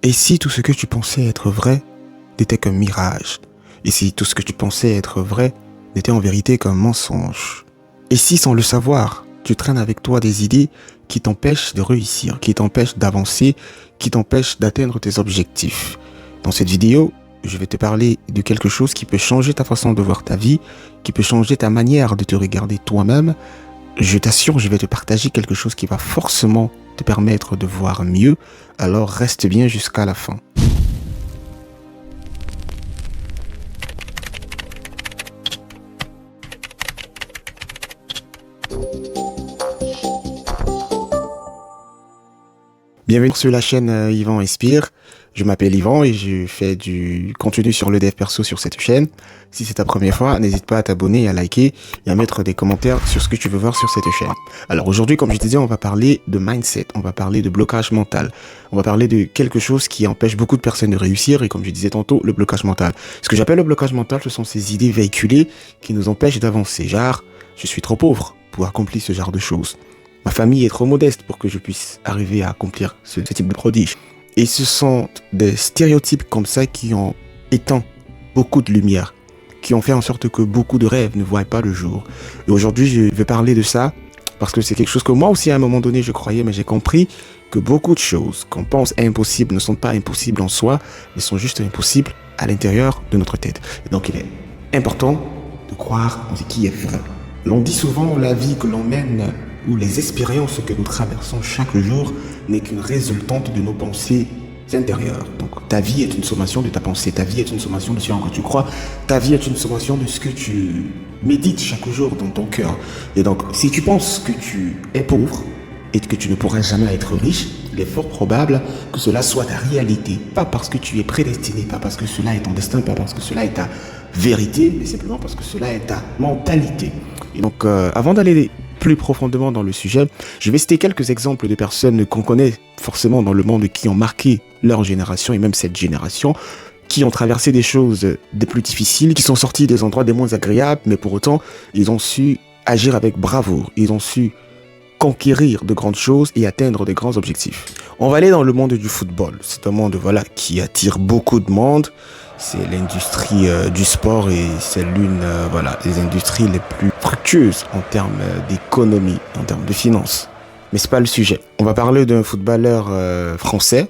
Et si tout ce que tu pensais être vrai n'était qu'un mirage? Et si tout ce que tu pensais être vrai n'était en vérité qu'un mensonge? Et si, sans le savoir, tu traînes avec toi des idées qui t'empêchent de réussir, qui t'empêchent d'avancer, qui t'empêchent d'atteindre tes objectifs? Dans cette vidéo, je vais te parler de quelque chose qui peut changer ta façon de voir ta vie, qui peut changer ta manière de te regarder toi-même. Je t'assure, je vais te partager quelque chose qui va forcément te permettre de voir mieux, alors reste bien jusqu'à la fin. Bienvenue sur la chaîne Yvan Inspire. Je m'appelle Yvan et je fais du contenu sur le dev perso sur cette chaîne. Si c'est ta première fois, n'hésite pas à t'abonner, à liker et à mettre des commentaires sur ce que tu veux voir sur cette chaîne. Alors aujourd'hui, comme je disais, on va parler de mindset, on va parler de blocage mental. On va parler de quelque chose qui empêche beaucoup de personnes de réussir et comme je disais tantôt, le blocage mental. Ce que j'appelle le blocage mental, ce sont ces idées véhiculées qui nous empêchent d'avancer. Genre, je suis trop pauvre pour accomplir ce genre de choses. Ma famille est trop modeste pour que je puisse arriver à accomplir ce type de prodige. Et ce sont des stéréotypes comme ça qui ont éteint beaucoup de lumière, qui ont fait en sorte que beaucoup de rêves ne voient pas le jour. Et aujourd'hui, je vais parler de ça parce que c'est quelque chose que moi aussi à un moment donné je croyais, mais j'ai compris que beaucoup de choses qu'on pense impossibles ne sont pas impossibles en soi, mais sont juste impossibles à l'intérieur de notre tête. Et donc il est important de croire en ce qui est vrai. L'on dit souvent la vie que l'on mène ou les expériences que nous traversons chaque jour n'est qu'une résultante de nos pensées intérieures. Donc ta vie est une sommation de ta pensée, ta vie est une sommation de ce en quoi tu crois, ta vie est une sommation de ce que tu médites chaque jour dans ton cœur. Et donc si tu penses que tu es pauvre et que tu ne pourras jamais être riche, il est fort probable que cela soit ta réalité. Pas parce que tu es prédestiné, pas parce que cela est ton destin, pas parce que cela est ta vérité, mais simplement parce que cela est ta mentalité. Et donc avant d'aller plus profondément dans le sujet, je vais citer quelques exemples de personnes qu'on connaît forcément dans le monde qui ont marqué leur génération et même cette génération, qui ont traversé des choses des plus difficiles, qui sont sortis des endroits des moins agréables, mais pour autant, ils ont su agir avec bravoure, ils ont su conquérir de grandes choses et atteindre des grands objectifs. On va aller dans le monde du football. C'est un monde qui attire beaucoup de monde. C'est l'industrie du sport et c'est l'une des industries les plus fructueuses en termes d'économie, en termes de finances. Mais c'est pas le sujet. On va parler d'un footballeur français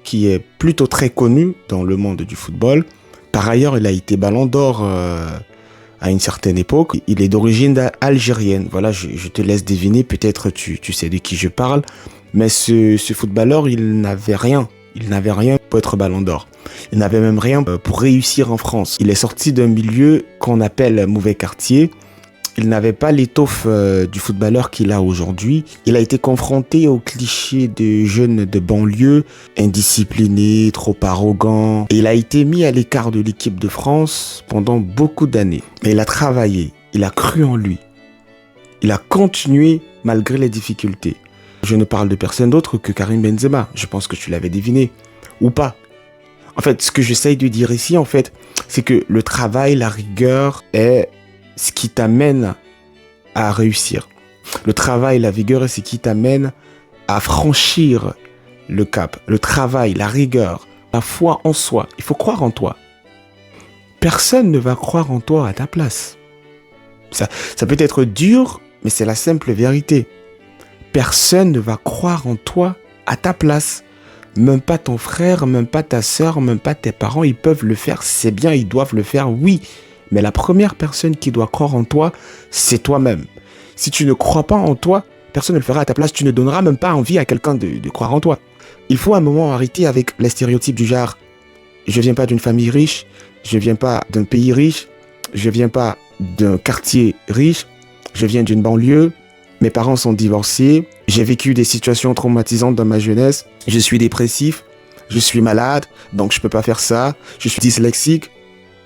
qui est plutôt très connu dans le monde du football. Par ailleurs, il a été Ballon d'Or à une certaine époque. Il est d'origine algérienne. Voilà, je te laisse deviner. Peut-être tu sais de qui je parle. Mais ce footballeur, il n'avait rien. Il n'avait rien pour être Ballon d'Or. Il n'avait même rien pour réussir en France. Il est sorti d'un milieu qu'on appelle mauvais quartier. Il n'avait pas l'étoffe du footballeur qu'il a aujourd'hui. Il a été confronté aux clichés de jeunes de banlieue, indisciplinés, trop arrogants. Et il a été mis à l'écart de l'équipe de France pendant beaucoup d'années. Mais il a travaillé, il a cru en lui. Il a continué malgré les difficultés. Je ne parle de personne d'autre que Karim Benzema. Je pense que tu l'avais deviné. Ou pas. En fait, ce que j'essaye de dire ici, c'est que le travail, la rigueur est ce qui t'amène à réussir. Le travail, la vigueur est ce qui t'amène à franchir le cap. Le travail, la rigueur, la foi en soi. Il faut croire en toi. Personne ne va croire en toi à ta place. Ça peut être dur, mais c'est la simple vérité. Personne ne va croire en toi à ta place. Même pas ton frère, même pas ta sœur, même pas tes parents, ils peuvent le faire, c'est bien, ils doivent le faire, oui. Mais la première personne qui doit croire en toi, c'est toi-même. Si tu ne crois pas en toi, personne ne le fera à ta place, tu ne donneras même pas envie à quelqu'un de croire en toi. Il faut à un moment arrêter avec les stéréotypes du genre « je viens pas d'une famille riche, je viens pas d'un pays riche, je viens pas d'un quartier riche, je viens d'une banlieue, mes parents sont divorcés, j'ai vécu des situations traumatisantes dans ma jeunesse, je suis dépressif, je suis malade, donc je peux pas faire ça, je suis dyslexique,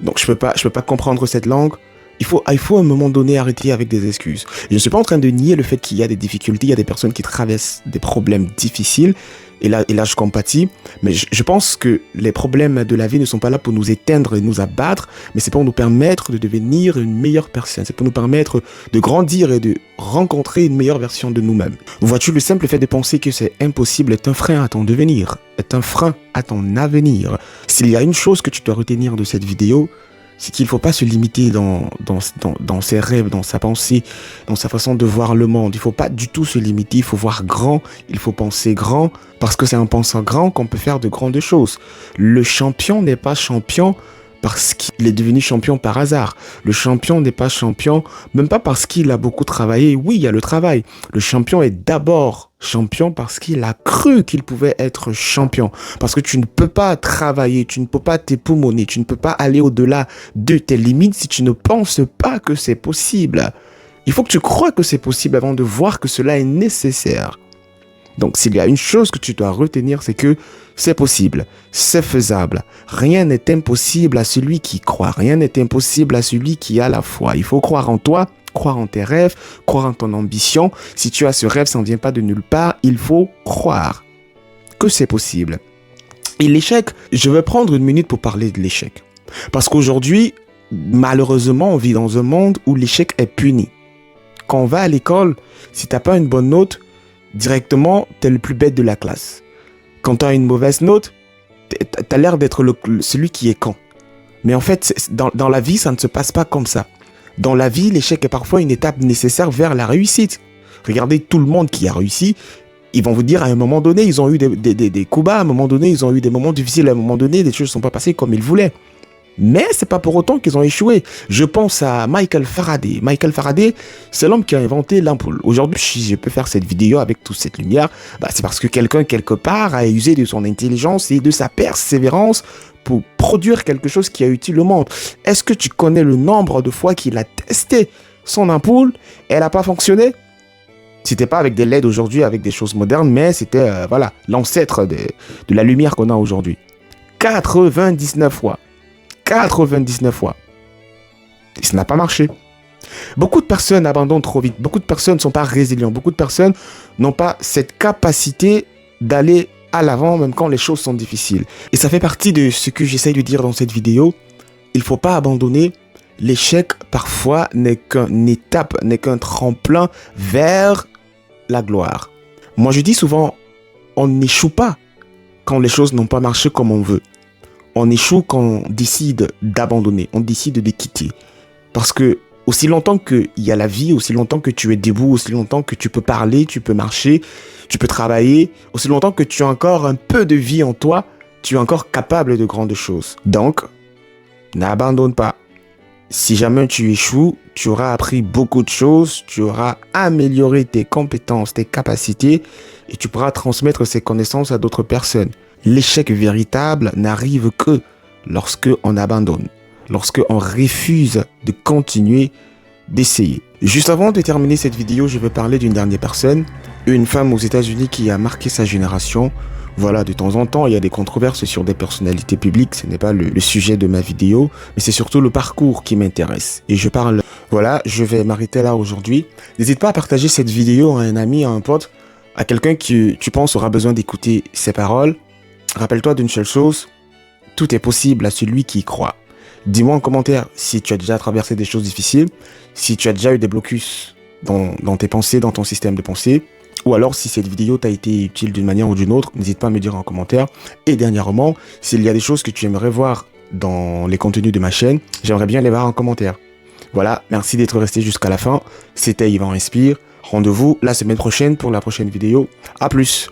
donc je peux pas comprendre cette langue, Il faut à un moment donné arrêter avec des excuses. Je ne suis pas en train de nier le fait qu'il y a des difficultés, il y a des personnes qui traversent des problèmes difficiles, et là je compatis, mais je pense que les problèmes de la vie ne sont pas là pour nous éteindre et nous abattre, mais c'est pour nous permettre de devenir une meilleure personne, c'est pour nous permettre de grandir et de rencontrer une meilleure version de nous-mêmes. Vois-tu, le simple fait de penser que c'est impossible est un frein à ton devenir, est un frein à ton avenir. S'il y a une chose que tu dois retenir de cette vidéo, c'est qu'il ne faut pas se limiter dans ses rêves, dans sa pensée, dans sa façon de voir le monde. Il ne faut pas du tout se limiter, il faut voir grand, il faut penser grand, parce que c'est en pensant grand qu'on peut faire de grandes choses. Le champion n'est pas champion parce qu'il est devenu champion par hasard. Le champion n'est pas champion, même pas parce qu'il a beaucoup travaillé. Oui, il y a le travail. Le champion est d'abord champion parce qu'il a cru qu'il pouvait être champion. Parce que tu ne peux pas travailler, tu ne peux pas t'époumoner, tu ne peux pas aller au-delà de tes limites si tu ne penses pas que c'est possible. Il faut que tu crois que c'est possible avant de voir que cela est nécessaire. Donc, s'il y a une chose que tu dois retenir, c'est que c'est possible, c'est faisable. Rien n'est impossible à celui qui croit. Rien n'est impossible à celui qui a la foi. Il faut croire en toi, croire en tes rêves, croire en ton ambition. Si tu as ce rêve, ça ne vient pas de nulle part. Il faut croire que c'est possible. Et l'échec, je vais prendre une minute pour parler de l'échec. Parce qu'aujourd'hui, malheureusement, on vit dans un monde où l'échec est puni. Quand on va à l'école, si tu n'as pas une bonne note, directement, t'es le plus bête de la classe. Quand t'as une mauvaise note, t'as l'air d'être celui qui est con. Mais en fait, dans la vie, ça ne se passe pas comme ça. Dans la vie, l'échec est parfois une étape nécessaire vers la réussite. Regardez tout le monde qui a réussi. Ils vont vous dire à un moment donné, ils ont eu des coups bas, à un moment donné, ils ont eu des moments difficiles, à un moment donné, les choses ne sont pas passées comme ils voulaient. Mais c'est pas pour autant qu'ils ont échoué. Je pense à Michael Faraday. Michael Faraday, c'est l'homme qui a inventé l'ampoule. Aujourd'hui, si je peux faire cette vidéo avec toute cette lumière, c'est parce que quelqu'un, quelque part, a usé de son intelligence et de sa persévérance pour produire quelque chose qui a utile au monde. Est-ce que tu connais le nombre de fois qu'il a testé son ampoule et elle n'a pas fonctionné? C'était pas avec des LED aujourd'hui, avec des choses modernes, mais c'était l'ancêtre de la lumière qu'on a aujourd'hui. 99 fois. 99 fois. Et ça n'a pas marché. Beaucoup de personnes abandonnent trop vite. Beaucoup de personnes ne sont pas résilientes. Beaucoup de personnes n'ont pas cette capacité d'aller à l'avant même quand les choses sont difficiles. Et ça fait partie de ce que j'essaye de dire dans cette vidéo. Il ne faut pas abandonner. L'échec, parfois, n'est qu'une étape, n'est qu'un tremplin vers la gloire. Moi, je dis souvent, on n'échoue pas quand les choses n'ont pas marché comme on veut. On échoue quand on décide d'abandonner, on décide de quitter. Parce que aussi longtemps qu'il y a la vie, aussi longtemps que tu es debout, aussi longtemps que tu peux parler, tu peux marcher, tu peux travailler, aussi longtemps que tu as encore un peu de vie en toi, tu es encore capable de grandes choses. Donc, n'abandonne pas. Si jamais tu échoues, tu auras appris beaucoup de choses, tu auras amélioré tes compétences, tes capacités et tu pourras transmettre ces connaissances à d'autres personnes. L'échec véritable n'arrive que lorsque on abandonne, lorsque on refuse de continuer d'essayer. Juste avant de terminer cette vidéo, je vais parler d'une dernière personne, une femme aux États-Unis qui a marqué sa génération. Voilà, de temps en temps, il y a des controverses sur des personnalités publiques, ce n'est pas le sujet de ma vidéo, mais c'est surtout le parcours qui m'intéresse. Et je parle, voilà, je vais m'arrêter là aujourd'hui. N'hésite pas à partager cette vidéo à un ami, à un pote, à quelqu'un qui tu penses aura besoin d'écouter ces paroles. Rappelle-toi d'une seule chose, tout est possible à celui qui y croit. Dis-moi en commentaire si tu as déjà traversé des choses difficiles, si tu as déjà eu des blocus dans tes pensées, dans ton système de pensée, ou alors si cette vidéo t'a été utile d'une manière ou d'une autre, n'hésite pas à me dire en commentaire. Et dernièrement, s'il y a des choses que tu aimerais voir dans les contenus de ma chaîne, j'aimerais bien les voir en commentaire. Voilà, merci d'être resté jusqu'à la fin. C'était Yvan Inspire. Rendez-vous la semaine prochaine pour la prochaine vidéo. À plus!